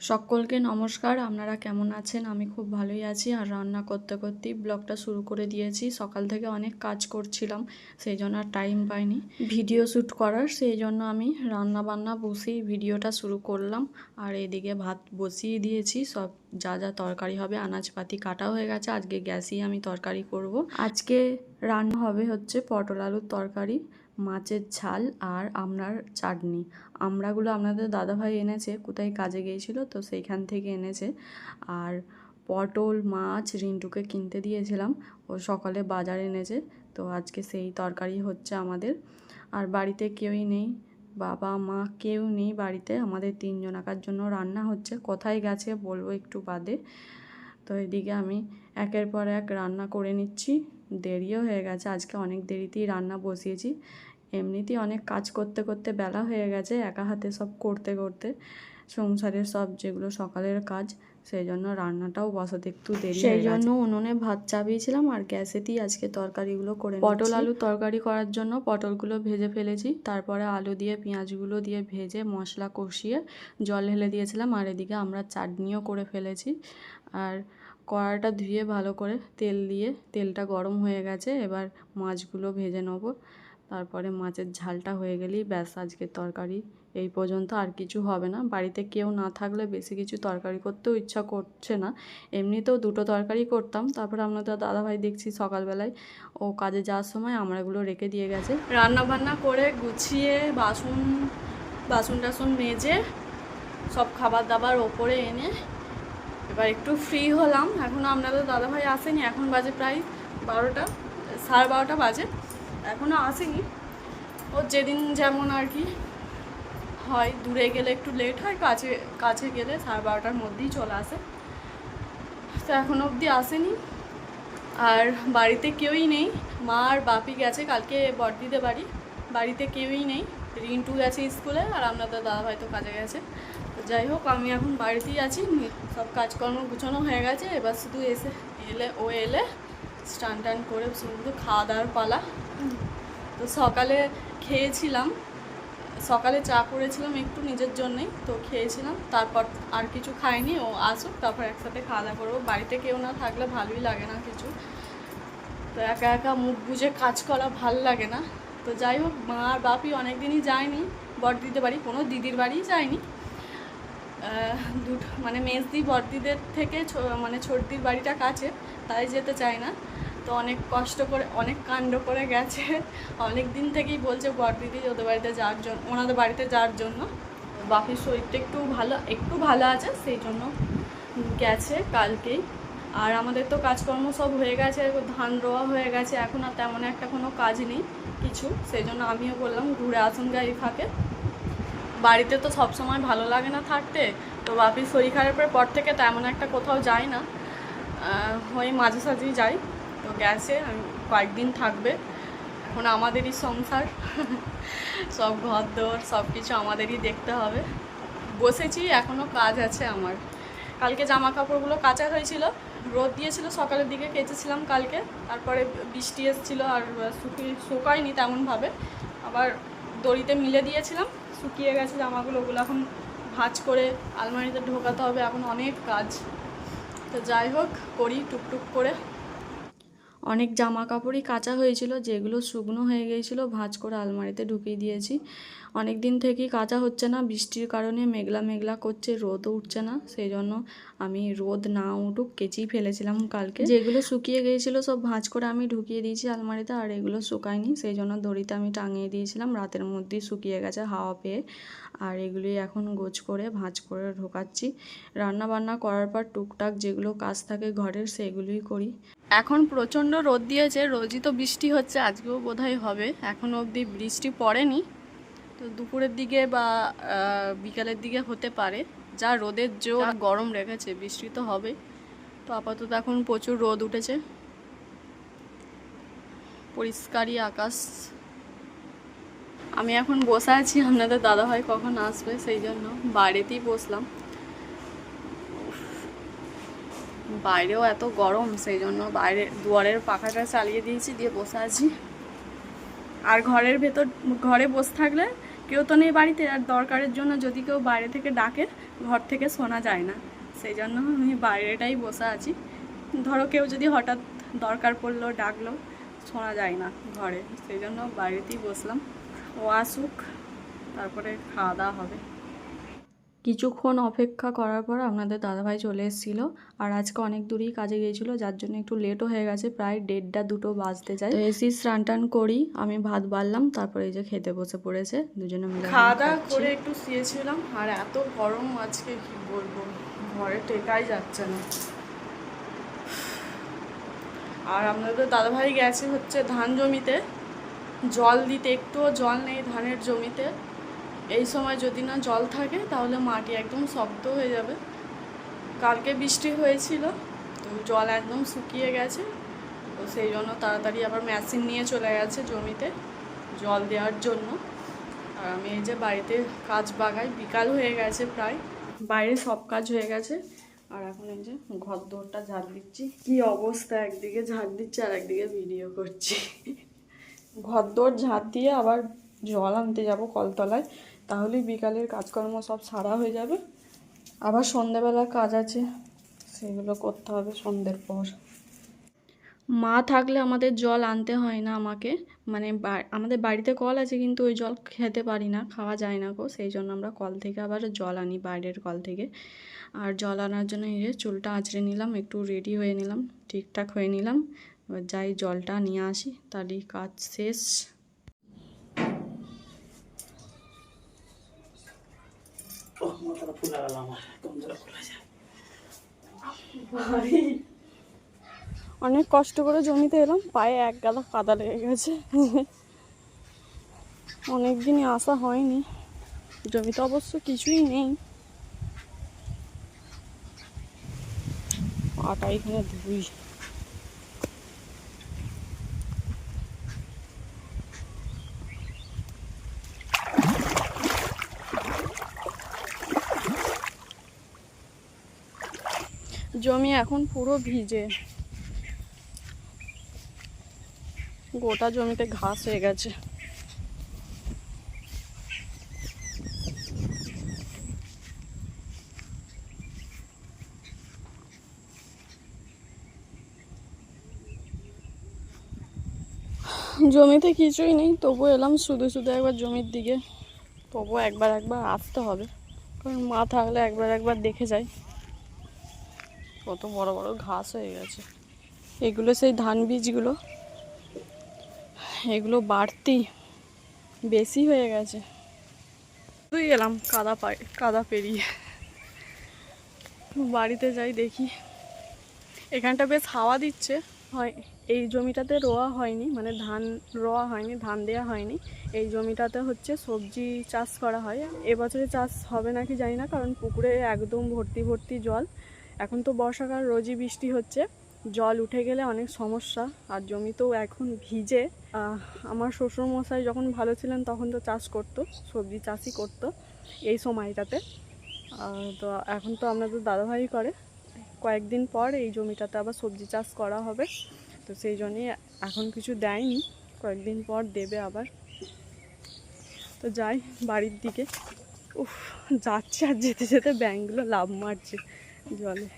সকলকে নমস্কার। আপনারা কেমন আছেন? আমি খুব ভালোই আছি। আর রান্না করতে করতেই ব্লগটা শুরু করে দিয়েছি। সকাল থেকে অনেক কাজ করছিলাম, সেই জন্য আর টাইম পাইনি ভিডিও শ্যুট করার। সেই জন্য আমি রান্না বান্না বসেই ভিডিওটা শুরু করলাম। আর এদিকে ভাত বসিয়ে দিয়েছি, সব যা যা তরকারি হবে আনাজপাতি কাটা হয়ে গেছে। আজকে গ্যাসেই আমি তরকারি করব। আজকে রান্না হবে হচ্ছে পটল আলুর তরকারি, মাছের ঝাল আর আমড়ার চাটনি। আমড়াগুলো আপনাদের দাদাভাই এনেছে, কোথায় কাজে গিয়েছিল তো সেইখান থেকে এনেছে। আর পটল মাছ রিন্টুকে কিনতে দিয়েছিলাম, ও সকালে বাজার এনেছে। তো আজকে সেই তরকারি হচ্ছে আমাদের। আর বাড়িতে কেউই নেই, বাবা মা কেউ নেই বাড়িতে, আমাদের তিনজনাকার জন্য রান্না হচ্ছে। কোথায় গেছে বলবো একটু বাদে। তো এদিকে আমি একের পর এক রান্না করে নিচ্ছি। দেরিও হয়ে গেছে, আজকে অনেক দেরিতেই রান্না বসিয়েছি। এমনিতেই অনেক কাজ করতে করতে বেলা হয়ে গেছে, একা হাতে সব করতে করতে সংসারের সব যেগুলো সকালের কাজ, সেই জন্য রান্নাটাও বসাতে একটু দেরি সেই জন্য উনুনে ভাত চাপিয়েছিলাম আর গ্যাসেতেই আজকে তরকারিগুলো করে পটল আলু তরকারি করার জন্য পটলগুলো ভেজে ফেলেছি। তারপরে আলু দিয়ে পেঁয়াজগুলো দিয়ে ভেজে মশলা কষিয়ে জল ঢেলে দিয়েছিলাম। আর এদিকে আমরা চাটনিও করে ফেলেছি। আর কড়াটা ধুয়ে ভালো করে তেল দিয়ে, তেলটা গরম হয়ে গেছে, এবার মাছগুলো ভেজে নেব। তারপরে মাছের ঝালটা হয়ে গেলেই ব্যাস, আজকের তরকারি এই পর্যন্ত, আর কিছু হবে না। বাড়িতে কেউ না থাকলে বেশি কিছু তরকারি করতেও ইচ্ছা করছে না। এমনিতেও দুটো তরকারি করতাম, তারপরে আপনাদের দাদাভাই দেখছি সকালবেলায় ও কাজে যাওয়ার সময় আমরাগুলো রেখে দিয়ে গেছে। রান্না বান্না করে গুছিয়ে বাসন টাসন মেজে সব খাবার দাবার ওপরে এনে এবার একটু ফ্রি হলাম। এখনও আপনাদের দাদাভাই আসেনি, এখন বাজে প্রায় 12টা, 12:30 বাজে, এখনও আসেনি। ও যেদিন যেমন আর কি হয়, দূরে গেলে একটু লেট হয়, কাছে গেলে 12:30টার মধ্যেই চলে আসে। তো এখনও অবধি আসেনি। আর বাড়িতে কেউই নেই, মা আর বাপি গেছে কালকে বড়দিদের বাড়ি, বাড়িতে কেউই নেই। রিন্টু গেছে স্কুলে আর আপনাদের দাদাভাই তো কাজে গেছে। তো যাই হোক, আমি এখন বাড়িতেই আছি, সব কাজকর্ম গুছানো হয়ে গেছে। এবার শুধু এলে স্নান টান করে শুধু খাওয়া দাওয়ার পালা। তো সকালে খেয়েছিলাম, সকালে চা করেছিলাম একটু নিজের জন্যই, তো খেয়েছিলাম। তারপর আর কিছু খাইনি, ও আসুক তারপর একসাথে খাওয়া দাওয়া করবো। বাড়িতে কেউ না থাকলে ভালোই লাগে না কিছু, তো একা একা মুখ বুঝে কাজ করা ভাল লাগে না। তো যাই হোক, মা আর বাপি অনেক দিনই যায়নি বড়দিদের বাড়ি, কোনো দিদির বাড়িই যায়নি। মানে মেজদি বড়দিদের থেকে মানে ছোটদির বাড়িটা কাছে, তাই যেতে চায় না। তো অনেক কষ্ট করে অনেক কাণ্ড করে গেছে, অনেক দিন থেকেই বলছে বড়দিদি ওদের বাড়িতে যাওয়ার জন্য, ওনাদের বাড়িতে যাওয়ার জন্য। বাপির শরীরটা একটু ভালো আছে, সেই জন্য গেছে কালকেই। আর আমাদের তো কাজকর্ম সব হয়ে গেছে, ধান রোয়া হয়ে গেছে, এখন আর তেমন একটা কোনো কাজ নেই কিছু। সেই জন্য আমিও বললাম ঘুরে আসুন গা এই ফাঁকে। বাড়িতে তো সবসময় ভালো লাগে না থাকতে, তো বাপির শরীর খারাপের পর থেকে তেমন একটা কোথাও যাই না, ওই মাঝে সাঝেই যাই। তো গেছে, আমি কয়েকদিন থাকবে। এখন আমাদেরই সংসার, সব ঘর দোর সব কিছু আমাদেরই দেখতে হবে। বসেছি, এখনও কাজ আছে আমার। কালকে জামা কাপড়গুলো কাচা হয়েছিল, রোদ দিয়েছিল সকালের দিকে, কেচেছিলাম কালকে। তারপরে বৃষ্টি এসেছিলো আর শুকায়নি তেমনভাবে, আবার দড়িতে মিলে দিয়েছিলাম, শুকিয়ে গেছে জামাগুলো। ওগুলো এখন ভাঁজ করে আলমারিতে ঢোকাতে হবে, এখন অনেক কাজ। তো যাই হোক, করি টুকটুক করে। অনেক জামা কাপড়ই কাচা হয়েছিল, যেগুলো শুকনো হয়ে গিয়েছিলো ভাঁজ করে আলমারিতে ঢুকিয়ে দিয়েছি। অনেক দিন থেকেই কাচা হচ্ছে না, বৃষ্টির কারণে মেঘলা মেঘলা করছে, রোদও উঠছে না। সেই জন্য আমি রোদ না উঠুক কেচেই ফেলেছিলাম কালকে। যেগুলো শুকিয়ে গিয়েছিলো সব ভাঁজ করে আমি ঢুকিয়ে দিয়েছি আলমারিতে, আর এগুলো শুকায়নি, সেই জন্য দড়িতে আমি টাঙিয়ে দিয়েছিলাম। রাতের মধ্যেই শুকিয়ে গেছে হাওয়া পেয়ে। আর এগুলি এখন গোছ করে ভাঁজ করে ঢোকাচ্ছি। রান্না বান্না করার পর টুকটাক যেগুলো কাজ থাকে ঘরের, সেগুলোই করি। এখন প্রচণ্ড রোদ দিয়েছে, রোজই তো বৃষ্টি হচ্ছে, আজকেও বোধহয় হবে। এখনও অবধি বৃষ্টি পড়েনি, তো দুপুরের দিকে বা বিকালের দিকে হতে পারে। যা রোদের জোর গরম রেখেছে, বৃষ্টি তো হবে। তো আপাতত এখন প্রচুর রোদ উঠেছে, পরিষ্কারই আকাশ। আমি এখন বসে আছি, আপনাদের দাদাভাই কখন আসবে সেই জন্য বাইরেতেই বসলাম। বাইরেও এত গরম, সেই জন্য বাইরে দুয়ারের পাখাটা চালিয়ে দিয়েছি, দিয়ে বসে আছি। আর ঘরে বসে থাকলে কেউ তো নেই বাড়িতে, আর দরকারের জন্য যদি কেউ বাইরে থেকে ডাকে ঘর থেকে শোনা যায় না, সেই জন্য আমি বাইরেটাই বসে আছি। ধরো কেউ যদি হঠাৎ দরকার পড়লো ডাকলো, শোনা যায় না ঘরে, সেই জন্য বাইরেতেই বসলাম। ও আসুক, তারপরে খাওয়া দাওয়া হবে। কিছুক্ষণ অপেক্ষা করার পর আপনাদের দাদাভাই চলে এসেছিলো। আর আজকে অনেক দূরেই কাজে গিয়েছিলো, যার জন্য একটু লেটও হয়ে গেছে, প্রায় 1:30 2 বাজতে যায়। তো এসি স্নান টান করি, আমি ভাত বাড়লাম, তারপরে এই যে খেতে বসে পড়েছে দুজনে মিলে। খাওয়া দাওয়া করে একটু শুয়েছিলাম, আর এত গরম আজকে কি বলবো, ঘরে টেকাই যাচ্ছে না। আর আপনাদের দাদাভাই গেছে হচ্ছে ধান জমিতে জল দিতে, একটুও জল নেই ধানের জমিতে। এই সময় যদি না জল থাকে তাহলে মাটি একদম শক্ত হয়ে যাবে। কালকে বৃষ্টি হয়েছিল, তো জল একদম শুকিয়ে গেছে, তো সেই জন্য তাড়াতাড়ি আবার মেশিন নিয়ে চলে গেছে জমিতে জল দেওয়ার জন্য। আর আমি এই যে বাড়িতে কাজ বাগাই, বিকাল হয়ে গেছে প্রায়, বাইরে সব কাজ হয়ে গেছে। আর এখন এই যে ঘর দোরটা ঝাড় দিচ্ছি। কি অবস্থা, একদিকে ঝাড় দিচ্ছি আর একদিকে ভিডিও করছি। ঘর দোর ঝাড় দিয়ে আবার জল আনতে যাব কলতলায়, তাহলে বিকালের কাজকর্ম সব সারা হয়ে যাবে। আবার সন্ধ্যেবেলার কাজ আছে, সেগুলো করতে হবে সন্ধ্যের পর। মা থাকলে আমাদের জল আনতে হয় না আমাকে, মানে আমাদের বাড়িতে কল আছে কিন্তু ওই জল খেতে পারি না, খাওয়া যায় না গো, সেই জন্য আমরা কল থেকে আবার জল আনি, বাইরের কল থেকে। আর জল আনার জন্য এই যে চুলটা আঁচড়ে নিলাম, একটু রেডি হয়ে নিলাম, ঠিকঠাক হয়ে নিলাম। এবার যাই জলটা নিয়ে আসি, তাহলেই কাজ শেষ। অনেক কষ্ট করে জমিতে এলাম, পায়ে এক গাদা কাদা লেগে গেছে। অনেকদিনই আসা হয়নি, জমিতে অবশ্য কিছুই নেই, পাটা এখানে ধুই। জমি এখন পুরো ভিজে, গোটা জমিতে ঘাস হয়ে গেছে। জমিতে কিছুই নেই, তবু এলাম শুধু শুধু একবার জমির দিকে, তবু একবার আসতে হবে, কারণ মা থাকলে একবার দেখে যাই। কত বড় বড় ঘাস হয়ে গেছে, এগুলো সেই ধান বীজগুলো, এগুলো বাড়তি বেশি হয়ে গেছে। তুই এলাম কাদা পেরিয়ে, বাড়িতে যাই দেখি। এখানটা বেশ হাওয়া দিচ্ছে, হয় এই জমিটাতে রোয়া হয়নি, মানে ধান রোয়া হয়নি, ধান দেওয়া হয়নি। এই জমিটাতে হচ্ছে সবজি চাষ করা হয়। এবছরে চাষ হবে নাকি জানি না, কারণ পুকুরে একদম ভর্তি জল। এখন তো বর্ষাকাল, রোজই বৃষ্টি হচ্ছে, জল উঠে গেলে অনেক সমস্যা। আর জমিতেও এখন ভিজে। আমার শ্বশুরমশাই যখন ভালো ছিলেন তখন তো চাষ করতো, সবজি চাষই করতো এই সময়টাতে। তো এখন তো আপনাদের দাদাভাই করে। কয়েকদিন পর এই জমিটাতে আবার সবজি চাষ করা হবে, তো সেই জন্যই এখন কিছু দেয়নি, কয়েকদিন পর দেবে আবার। তো যাই বাড়ির দিকে। উফ, যাচ্ছে আর যেতে যেতে ব্যাঙগুলো লাফ মারছে জলে।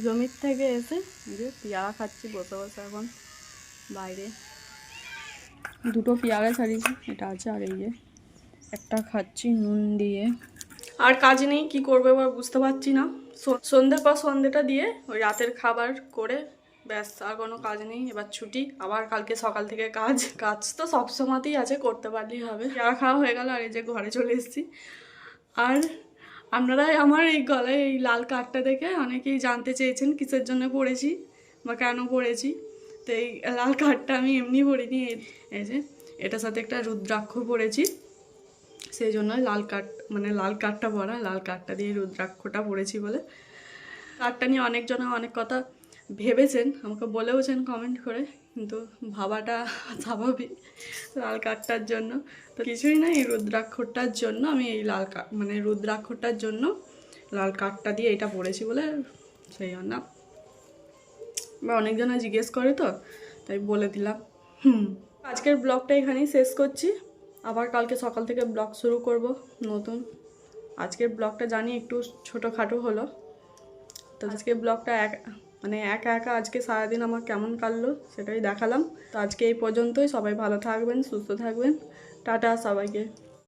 জমির থেকে এসে যে পেয়ারা খাচ্ছি বসে বসে এখন বাইরে। দুটো পেয়ারা ছাড়িয়েছি, এটা আছে, আর এই যে একটা খাচ্ছি নুন দিয়ে। আর কাজ নেই, কি করবো এবার বুঝতে পারছি না। সন্ধ্যের পর সন্ধ্যেটা দিয়ে ওই রাতের খাবার করে ব্যাস, আর কোনো কাজ নেই। এবার ছুটি, আবার কালকে সকাল থেকে কাজ তো সবসময়তেই আছে, করতে পারলেই হবে। পেয়ারা খাওয়া হয়ে গেল, আর এই যে ঘরে চলে এসেছি। আর আপনারা আমার এই গলায় এই লাল কার্ডটা দেখে অনেকেই জানতে চেয়েছেন কিসের জন্য পড়েছি বা কেন পড়েছি। তো এই লাল কার্ডটা আমি এমনি পড়িনি, এই যে এটার সাথে একটা রুদ্রাক্ষ পড়েছি, সেই জন্যই লাল কার্ডটা পরা, লাল কার্ডটা দিয়ে রুদ্রাক্ষটা পড়েছি বলে। কার্ডটা নিয়ে অনেকজনে অনেক কথা ভেবেছেন, আমাকে বলেওছেন কমেন্ট করে, কিন্তু ভাবাটা স্বাভাবিক লাল কার্ডটার জন্য। তো কিছুই না, এই রুদ্রাক্ষরটার জন্য আমি এই রুদ্রাক্ষরটার জন্য লাল কার্ডটা দিয়ে এটা পড়েছি বলে, সেই জন্য বা অনেকজনে জিজ্ঞেস করে, তো তাই বলে দিলাম। আজকের ব্লগটা এখানেই শেষ করছি, আবার কালকে সকাল থেকে ব্লগ শুরু করব নতুন। আজকের ব্লগটা জানি একটু ছোটোখাটো হলো, তো আজকের ব্লগটা একা একা আজকে সারাদিন আমার কেমন কাটলো সেটাই দেখালাম। তো আজকে এই পর্যন্তই, সবাই ভালো থাকবেন, সুস্থ থাকবেন, টাটা সবাইকে।